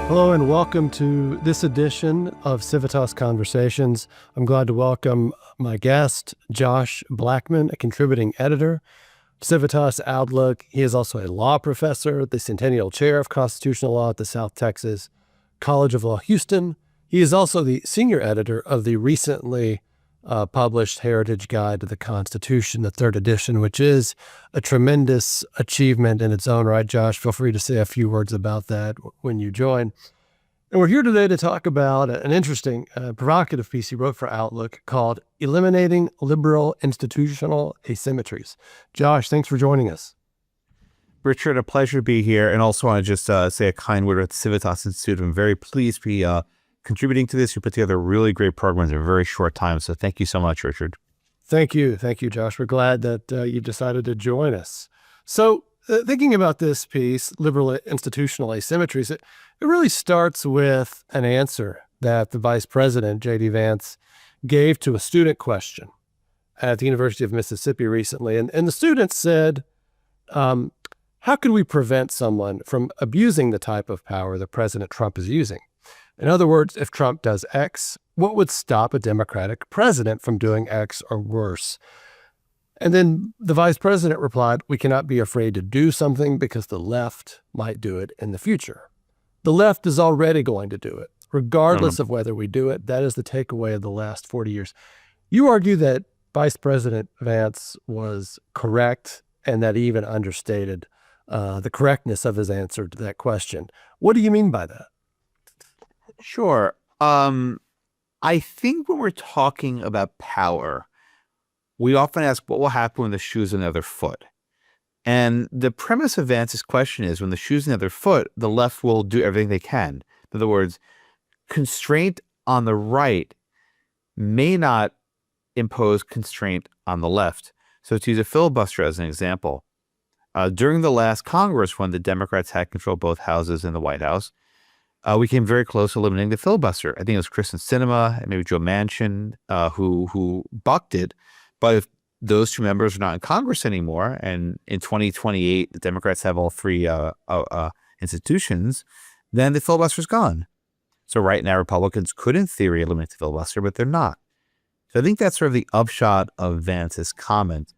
Hello and welcome to this edition of Civitas Conversations. I'm glad to welcome my guest, Josh Blackman, a contributing editor, Civitas Outlook. He is also a law professor, the Centennial Chair of Constitutional Law at the South Texas College of Law, Houston. He is also the senior editor of the recently published Heritage Guide to the Constitution, the third edition, which is a tremendous achievement in its own right. Josh, feel free to say a few words about that when you join. And we're here today to talk about an interesting, provocative piece he wrote for Outlook called Eliminating Liberal Institutional Asymmetries. Josh, thanks for joining us. Richard, a pleasure to be here. And also want to just say a kind word at the Civitas Institute. I'm very pleased to be contributing to this. You put together a really great program in a very short time. So thank you so much, Richard. Thank you. Thank you, Josh. We're glad that you decided to join us. So thinking about this piece, Liberal Institutional Asymmetries, it really starts with an answer that the Vice President, J.D. Vance, gave to a student question at the University of Mississippi recently. And the student said, how can we prevent someone from abusing the type of power that President Trump is using? In other words, if Trump does X, what would stop a Democratic president from doing X or worse? And then the vice president replied, we cannot be afraid to do something because the left might do it in the future. The left is already going to do it, regardless of whether we do it. That is the takeaway of the last 40 years. You argue that Vice President Vance was correct and that he even understated the correctness of his answer to that question. What do you mean by that? Sure. I think when we're talking about power, we often ask what will happen when the shoe's on the other foot. And the premise of Vance's question is when the shoe's on the other foot, the left will do everything they can. In other words, constraint on the right may not impose constraint on the left. So to use a filibuster as an example, during the last Congress, when the Democrats had control of both houses in the White House, we came very close to eliminating the filibuster. I think it was Kristen Sinema and maybe Joe Manchin who bucked it. But if those two members are not in Congress anymore, and in 2028, the Democrats have all three institutions, then the filibuster is gone. So right now, Republicans could, in theory, eliminate the filibuster, but they're not. So I think that's sort of the upshot of Vance's comment.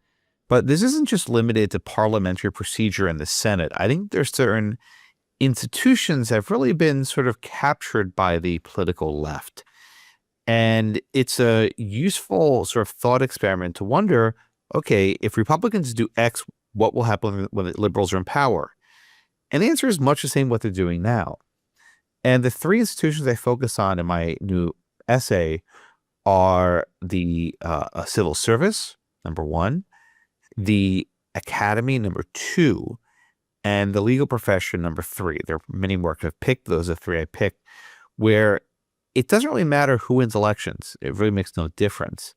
But this isn't just limited to parliamentary procedure in the Senate. I think there's certain institutions have really been sort of captured by the political left. And it's a useful sort of thought experiment to wonder, okay, if Republicans do X, what will happen when the liberals are in power? And the answer is much the same what they're doing now. And the three institutions I focus on in my new essay are the civil service, number one, the academy, number two, and the legal profession, number three. There are many more I've picked. Those are three I picked, where it doesn't really matter who wins elections. It really makes no difference.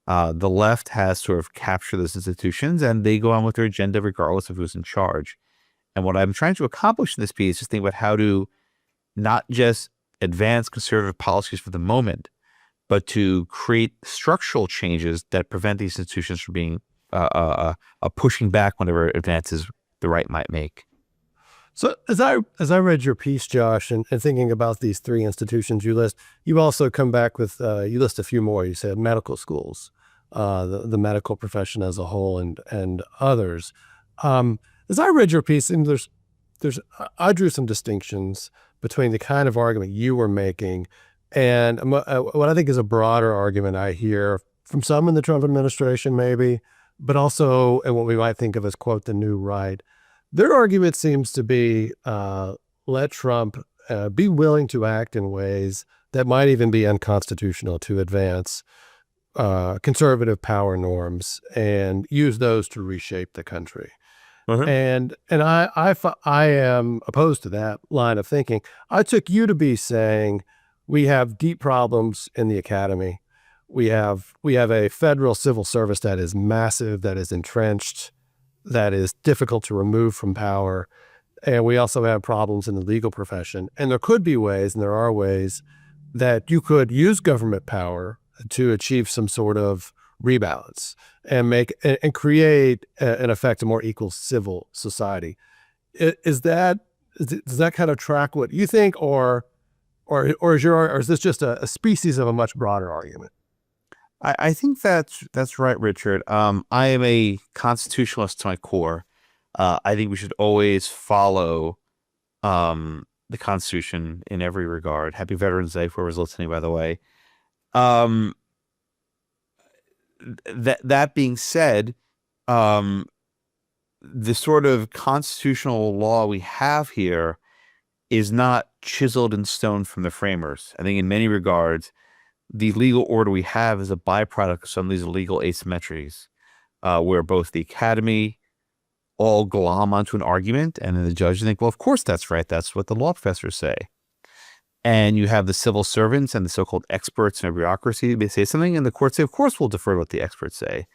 The left has sort of captured those institutions, and they go on with their agenda regardless of who's in charge. And what I'm trying to accomplish in this piece is just think about how to not just advance conservative policies for the moment, but to create structural changes that prevent these institutions from being pushing back whenever advances the right might make. So as I read your piece, Josh, and thinking about these three institutions you list, you also come back with, you list a few more. You said medical schools, the medical profession as a whole, and others. As I read your piece, and I drew some distinctions between the kind of argument you were making and what I think is a broader argument I hear from some in the Trump administration maybe, but also in what we might think of as, quote, the new right. Their argument seems to be let Trump be willing to act in ways that might even be unconstitutional to advance conservative power norms and use those to reshape the country. And I am opposed to that line of thinking. I took you to be saying we have deep problems in the academy. We have a federal civil service that is massive, that is entrenched, that is difficult to remove from power. And we also have problems in the legal profession. And there could be ways, and there are ways, that you could use government power to achieve some sort of rebalance and create, in effect, a more equal civil society. Is that Does that kind of track what you think, or is this just a species of a much broader argument? I think that's right, Richard. I am a constitutionalist to my core. I think we should always follow the Constitution in every regard. Happy Veterans Day for whoever's listening, by the way. Um, that being said, um, the sort of constitutional law we have here is not chiseled in stone from the framers. I think in many regards, the legal order we have is a byproduct of some of these legal asymmetries, where both the academy all glom onto an argument, and then the judges think, well, of course that's right. That's what the law professors say. And you have the civil servants and the so-called experts in a bureaucracy. They say something, and the courts say, of course, we'll defer to what the experts say.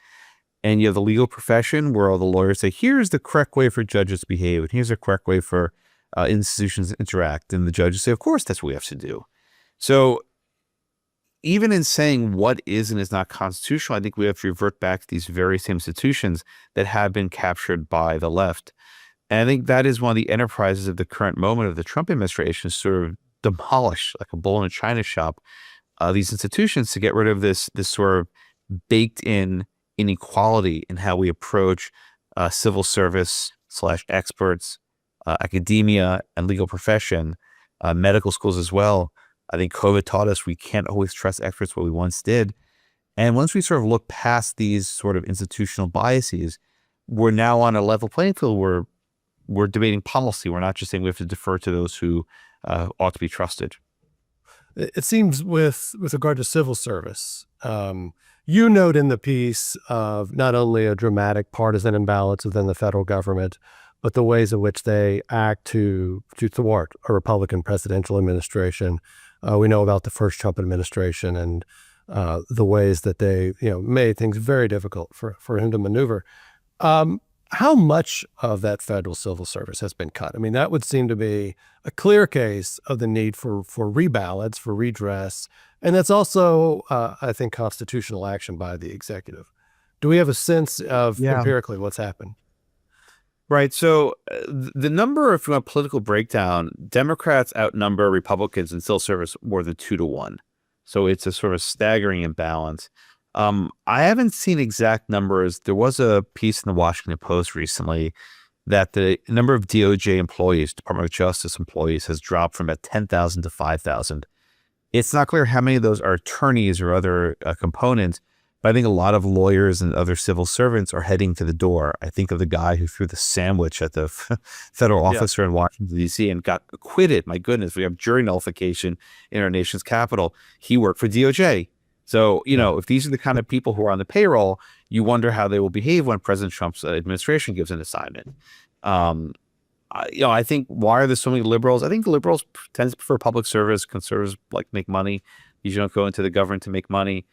And you have the legal profession where all the lawyers say, here's the correct way for judges to behave, and here's the correct way for institutions to interact. And the judges say, of course, that's what we have to do. So even in saying what is and is not constitutional, I think we have to revert back to these very same institutions that have been captured by the left. And I think that is one of the enterprises of the current moment of the Trump administration, is sort of demolish, like a bull in a china shop, these institutions to get rid of this sort of baked in inequality in how we approach civil service / experts, academia and legal profession, medical schools as well. I think COVID taught us we can't always trust experts what we once did. And once we sort of look past these sort of institutional biases, we're now on a level playing field where we're debating policy. We're not just saying we have to defer to those who ought to be trusted. It seems with regard to civil service, you note in the piece of not only a dramatic partisan imbalance within the federal government, but the ways in which they act to thwart a Republican presidential administration. We know about the first Trump administration and the ways that they made things very difficult for him to maneuver. How much of that federal civil service has been cut? I mean, that would seem to be a clear case of the need for rebalance, for redress. And that's also, I think, constitutional action by the executive. Do we have a sense of empirically what's happened? Right. So the number of political breakdown, Democrats outnumber Republicans in civil service more than 2-1. So it's a sort of staggering imbalance. I haven't seen exact numbers. There was a piece in the Washington Post recently that the number of DOJ employees, Department of Justice employees, has dropped from about 10,000 to 5,000. It's not clear how many of those are attorneys or other components, but I think a lot of lawyers and other civil servants are heading to the door. I think of the guy who threw the sandwich at the federal officer in Washington, D.C. and got acquitted. My goodness, we have jury nullification in our nation's capital. He worked for DOJ. So, if these are the kind of people who are on the payroll, you wonder how they will behave when President Trump's administration gives an assignment. I think, why are there so many liberals? I think liberals tend to prefer public service. Conservatives like to make money. You don't go into the government to make money.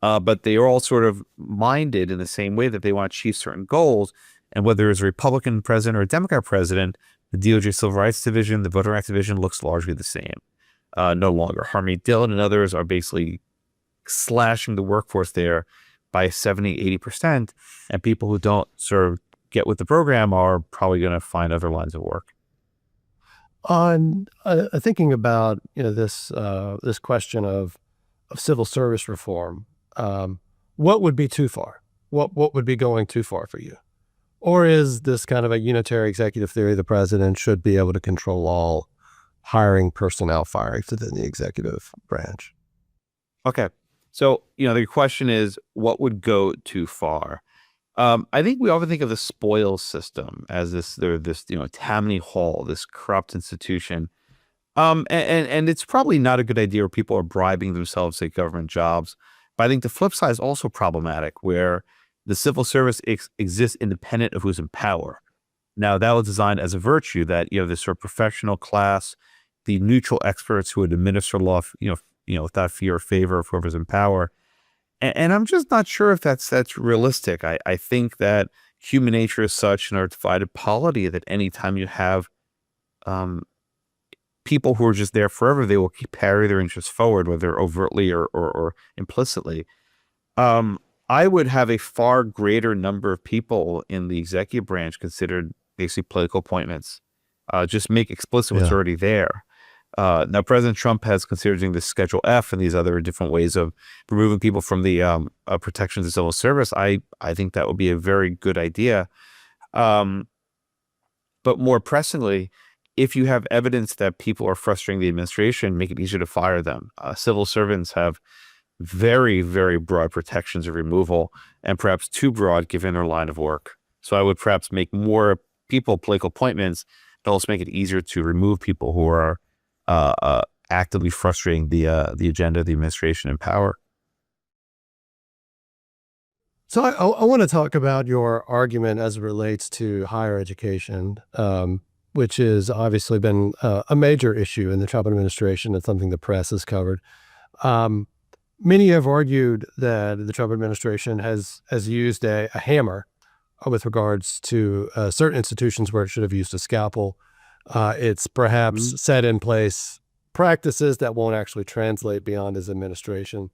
But they are all sort of minded in the same way that they want to achieve certain goals. And whether it's a Republican president or a Democrat president, the DOJ Civil Rights Division, the Voter Rights Division looks largely the same. No longer. Harmeet Dillon and others are basically slashing the workforce there by 70-80%. And people who don't sort of get with the program are probably going to find other lines of work. On thinking about this question of civil service reform, what would be too far? What would be going too far for you? Or is this kind of a unitary executive theory? The president should be able to control all hiring, personnel firings within the executive branch. Okay. So, the question is, what would go too far? I think we often think of the spoils system as this Tammany Hall, this corrupt institution. And it's probably not a good idea where people are bribing themselves to get government jobs. But I think the flip side is also problematic, where the civil service exists independent of who's in power. Now, that was designed as a virtue, that you have this sort of professional class, the neutral experts who would administer law, without fear or favor of whoever's in power. And I'm just not sure if that's realistic. I think that human nature is such in our divided polity that anytime you have people who are just there forever, they will carry their interests forward, whether overtly or implicitly. I would have a far greater number of people in the executive branch considered basically political appointments. Just make explicit what's already there. Now, President Trump has considered doing this Schedule F and these other different ways of removing people from the protections of civil service. I think that would be a very good idea. But more pressingly, if you have evidence that people are frustrating the administration, make it easier to fire them. Civil servants have very, very broad protections of removal, and perhaps too broad given their line of work. So I would perhaps make more political appointments, but also make it easier to remove people who are actively frustrating the agenda of the administration in power. So I want to talk about your argument as it relates to higher education, which has obviously been a major issue in the Trump administration and something the press has covered. Many have argued that the Trump administration has used a hammer with regards to certain institutions where it should have used a scalpel. It's perhaps set in place practices that won't actually translate beyond his administration.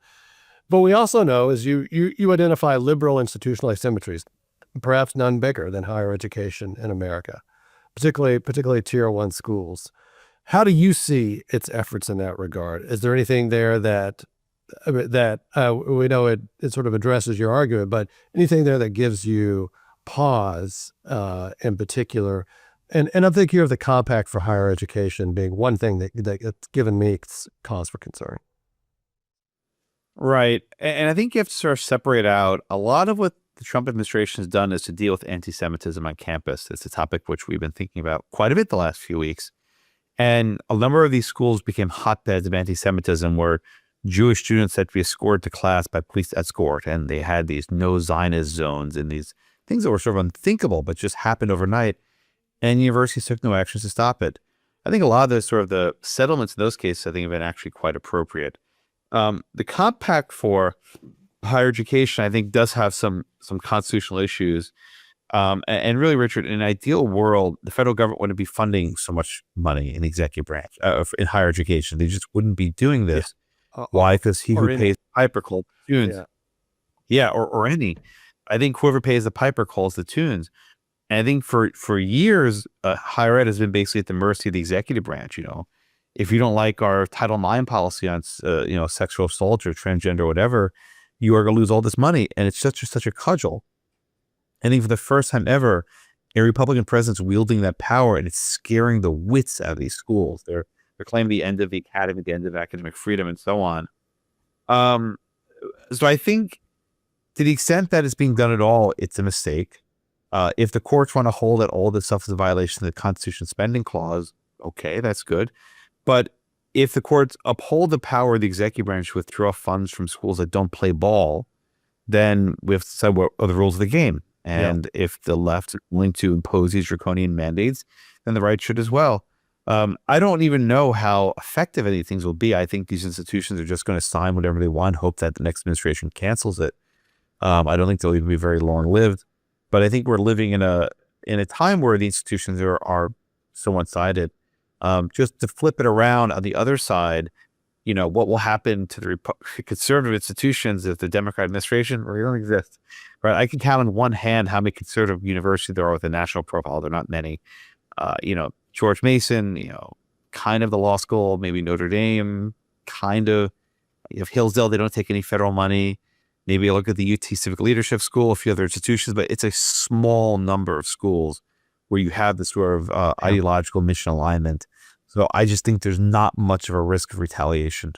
But we also know, as you identify liberal institutional asymmetries, perhaps none bigger than higher education in America, particularly Tier 1 schools. How do you see its efforts in that regard? Is there anything there that we know it sort of addresses your argument, but anything there that gives you pause in particular? And I'm thinking of the Compact for Higher Education being one thing that's given me cause for concern. Right. And I think you have to sort of separate out a lot of what the Trump administration has done is to deal with anti-Semitism on campus. It's a topic which we've been thinking about quite a bit the last few weeks. And a number of these schools became hotbeds of anti-Semitism where Jewish students had to be escorted to class by police escort. And they had these no Zionist zones and these things that were sort of unthinkable, but just happened overnight. And universities took no actions to stop it. I think a lot of the settlements in those cases, I think, have been actually quite appropriate. The Compact for Higher Education, I think, does have some constitutional issues. And really, Richard, in an ideal world, the federal government wouldn't be funding so much money in the executive branch in higher education. They just wouldn't be doing this. Yeah. Why? Because he who pays the piper calls the tunes. Yeah, or any. I think whoever pays the piper calls the tunes. And I think for years, higher ed has been basically at the mercy of the executive branch. If you don't like our Title IX policy on, sexual assault or transgender or whatever, you are going to lose all this money. And it's such a cudgel. I think for the first time ever, a Republican president's wielding that power, and it's scaring the wits out of these schools. They're claiming the end of the academy, the end of academic freedom, and so on. So I think to the extent that it's being done at all, it's a mistake. If the courts want to hold that all this stuff is a violation of the Constitution spending clause, okay, that's good. But if the courts uphold the power of the executive branch to withdraw funds from schools that don't play ball, then we have to decide what are the rules of the game. And if the left is willing to impose these draconian mandates, then the right should as well. I don't even know how effective any things will be. I think these institutions are just going to sign whatever they want, hope that the next administration cancels it. I don't think they'll even be very long-lived. But I think we're living in a time where the institutions are so one-sided. Just to flip it around on the other side, what will happen to the conservative institutions if the Democrat administration really don't exist, right? I can count on one hand how many conservative universities there are with a national profile. They're not many. George Mason, kind of the law school, maybe Notre Dame, kind of. Hillsdale, they don't take any federal money. Maybe look at the UT Civic Leadership School, a few other institutions, but it's a small number of schools where you have this sort of ideological mission alignment. So I just think there's not much of a risk of retaliation.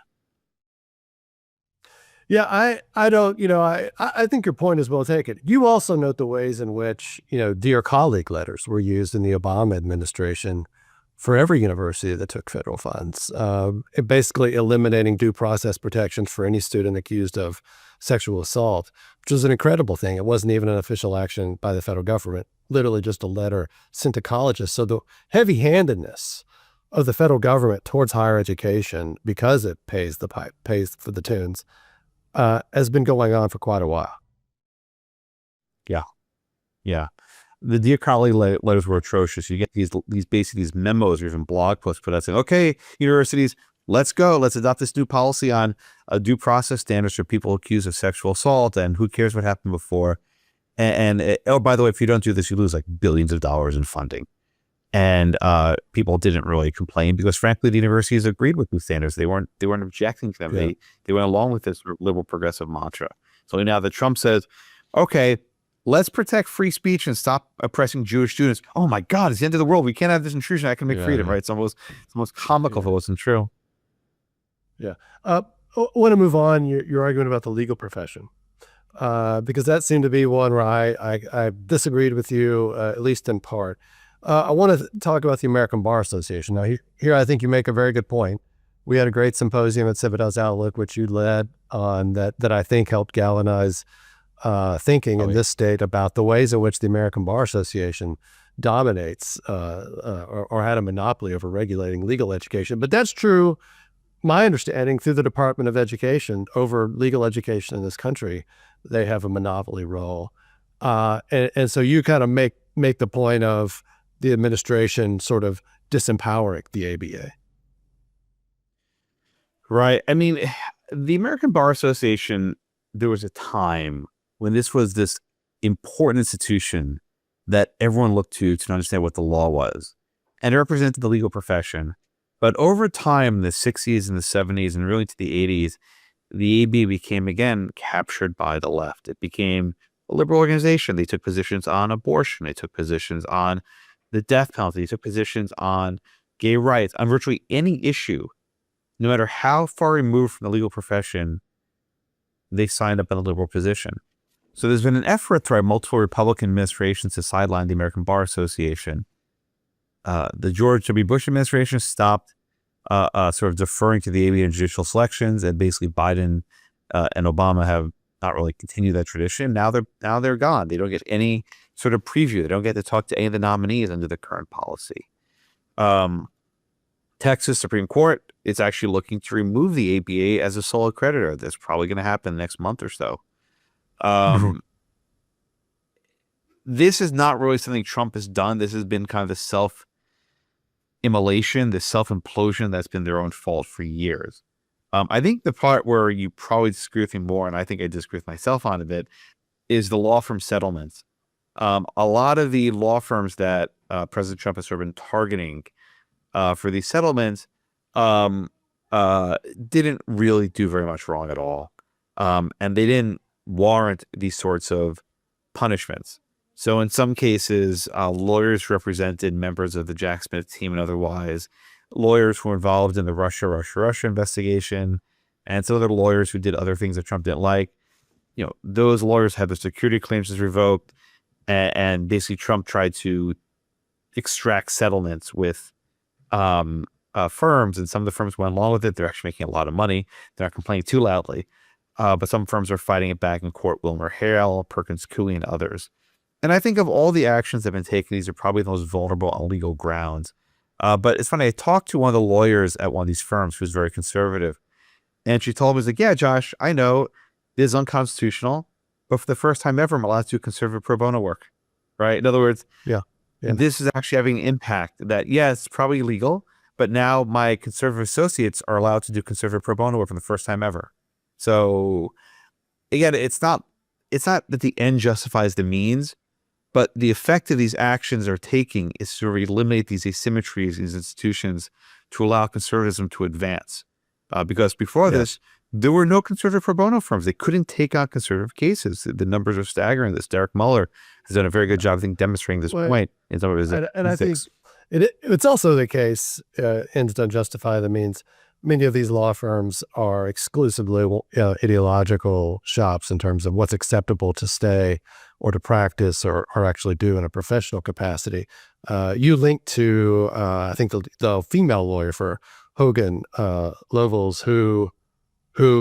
Yeah, I don't, I think your point is well taken. You also note the ways in which, dear colleague letters were used in the Obama administration for every university that took federal funds, basically eliminating due process protections for any student accused of sexual assault, which was an incredible thing. It wasn't even an official action by the federal government, literally just a letter sent to colleges. So the heavy-handedness of the federal government towards higher education, because it pays for the tunes, has been going on for quite a while. Yeah. The dear colleague letters were atrocious. You get these memos or even blog posts put out saying, okay, universities, let's go. Let's adopt this new policy on due process standards for people accused of sexual assault, and who cares what happened before. And oh, by the way, if you don't do this, you lose like billions of dollars in funding. And people didn't really complain because, frankly, the universities agreed with those standards. They weren't objecting to them. Yeah. They went along with this liberal progressive mantra. So now that Trump says, okay, let's protect free speech and stop oppressing Jewish students. Oh my God, it's the end of the world. We can't have this intrusion on academic freedom, right? It's almost comical if it wasn't true. Yeah. I want to move on. You're arguing about the legal profession. Because that seemed to be one where I disagreed with you, at least in part. I want to talk about the American Bar Association. Now, here I think you make a very good point. We had a great symposium at Civitas Outlook, which you led on, that I think helped galvanize thinking in this state about the ways in which the American Bar Association dominates or had a monopoly over regulating legal education. But that's true, my understanding, through the Department of Education over legal education in this country. They have a monopoly role. And so you kind of make the point of the administration sort of disempowering the ABA. Right. I mean, the American Bar Association, there was a time when this was this important institution that everyone looked to understand what the law was. And it represented the legal profession. But over time, in the 60s and the 70s and really to the 80s, the ABA became, again, captured by the left. It became a liberal organization. They took positions on abortion. They took positions on the death penalty. They took positions on gay rights, on virtually any issue. No matter how far removed from the legal profession, they signed up in a liberal position. So there's been an effort throughout multiple Republican administrations to sideline the American Bar Association. The George W. Bush administration stopped sort of deferring to the ABA in judicial selections, and basically Biden and Obama have not really continued that tradition. Now they're gone. They don't get any sort of preview. They don't get to talk to any of the nominees under the current policy. Texas Supreme Court is actually looking to remove the ABA as a sole accreditor. That's probably going to happen next month or so. This is not really something Trump has done. This has been kind of the self-immolation, the self-implosion that's been their own fault for years. I think the part where you probably disagree with me more, and I think I disagree with myself on a bit, is the law firm settlements. A lot of the law firms that President Trump has sort of been targeting for these settlements didn't really do very much wrong at all. And they didn't warrant these sorts of punishments. So in some cases, lawyers represented members of the Jack Smith team and otherwise, lawyers who were involved in the Russia investigation, and some other lawyers who did other things that Trump didn't like. Those lawyers had their security clearances revoked, and basically Trump tried to extract settlements with firms, and some of the firms went along with it. They're actually making a lot of money. They're not complaining too loudly. But some firms are fighting it back in court, Wilmer Hale, Perkins Coie, and others. And I think of all the actions that have been taken, these are probably the most vulnerable on legal grounds. But it's funny, I talked to one of the lawyers at one of these firms who's very conservative. And she told me, like, yeah, Josh, I know this is unconstitutional, but for the first time ever, I'm allowed to do conservative pro bono work, right? In other words, Yeah. This is actually having an impact that, yes, it's probably illegal, but now my conservative associates are allowed to do conservative pro bono work for the first time ever. So again, it's not that the end justifies the means, but the effect of these actions are taking is to eliminate these asymmetries in these institutions to allow conservatism to advance. Because before this, there were no conservative pro bono firms. They couldn't take on conservative cases. The numbers are staggering. This Derek Muller has done a very good job, I think, demonstrating this point in some of his and I think it's also the case, ends don't justify the means. Many of these law firms are exclusively ideological shops in terms of what's acceptable to stay or to practice or actually do in a professional capacity. You linked to, I think, the female lawyer for Hogan Lovells, who,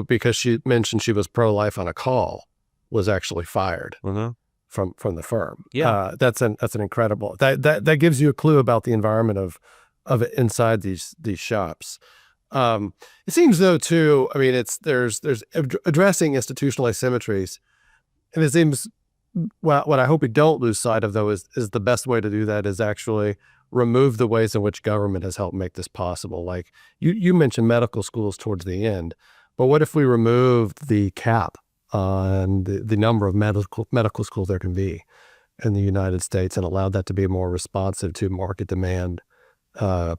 because she mentioned she was pro-life on a call, was actually fired from the firm. Yeah. That's an incredible, that gives you a clue about the environment of it inside these shops. It seems though too, I mean, there's addressing institutional asymmetries, and it seems, what I hope we don't lose sight of though is the best way to do that is actually remove the ways in which government has helped make this possible. Like you mentioned medical schools towards the end, but what if we removed the cap on the number of medical schools there can be? in the United States and allowed that to be more responsive to market demand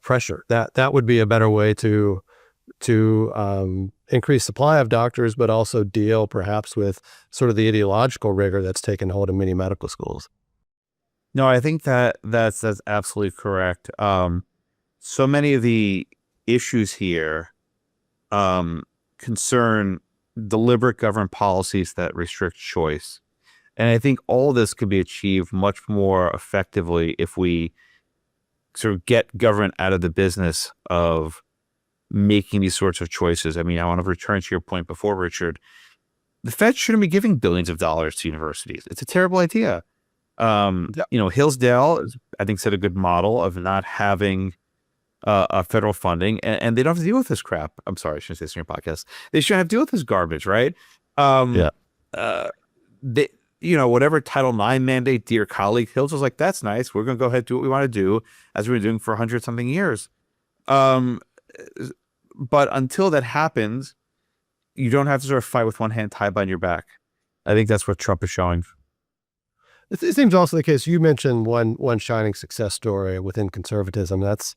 pressure. That would be a better way to increase supply of doctors, but also deal perhaps with sort of the ideological rigor that's taken hold in many medical schools. No, I think that's absolutely correct. So many of the issues here concern deliberate government policies that restrict choice. And I think all this could be achieved much more effectively if we sort of get government out of the business of making these sorts of choices. I mean, I want to return to your point before, Richard. The Fed shouldn't be giving billions of dollars to universities. It's a terrible idea. Hillsdale, I think, set a good model of not having federal funding, and they don't have to deal with this crap. I'm sorry, I shouldn't say this in your podcast. They shouldn't have to deal with this garbage, right? Whatever Title IX mandate, dear colleague, Hills was like, that's nice. We're going to go ahead and do what we want to do, as we've been doing for 100-something years. But until that happens, you don't have to sort of fight with one hand tied behind your back. I think that's what Trump is showing. It seems also the case. You mentioned one shining success story within conservatism. That's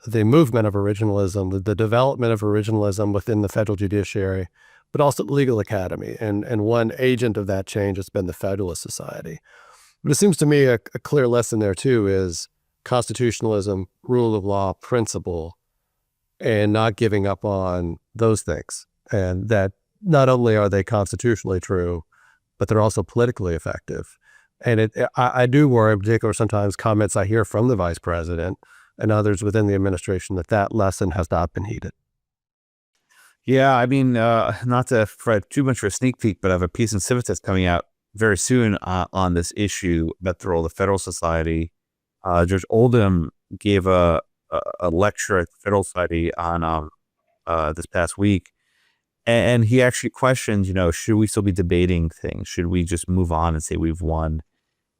the movement of originalism, the development of originalism within the federal judiciary, but also the legal academy. And one agent of that change has been the Federalist Society. But it seems to me a clear lesson there too is constitutionalism, rule of law, principle, and not giving up on those things. And that not only are they constitutionally true, but they're also politically effective. And I do worry, in particular, sometimes comments I hear from the vice president and others within the administration that lesson has not been heeded. Yeah, I mean, not to provide too much of a sneak peek, but I have a piece in Civitas coming out very soon on this issue about the role of the Federal Society. Judge Oldham gave a lecture at the Federal Society on this past week, and he actually questioned, should we still be debating things? Should we just move on and say we've won?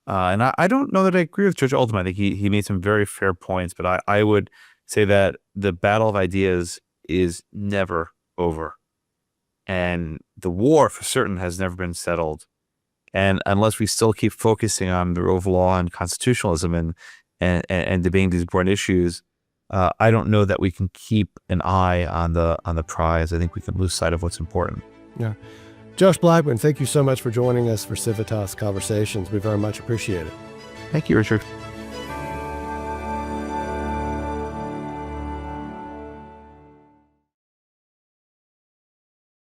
And I don't know that I agree with Judge Oldham. I think he made some very fair points, but I would say that the battle of ideas is never over. And the war, for certain, has never been settled. And unless we still keep focusing on the rule of law and constitutionalism and debating these important issues, I don't know that we can keep an eye on the prize. I think we can lose sight of what's important. Yeah. Josh Blackman, thank you so much for joining us for Civitas Conversations. We very much appreciate it. Thank you, Richard.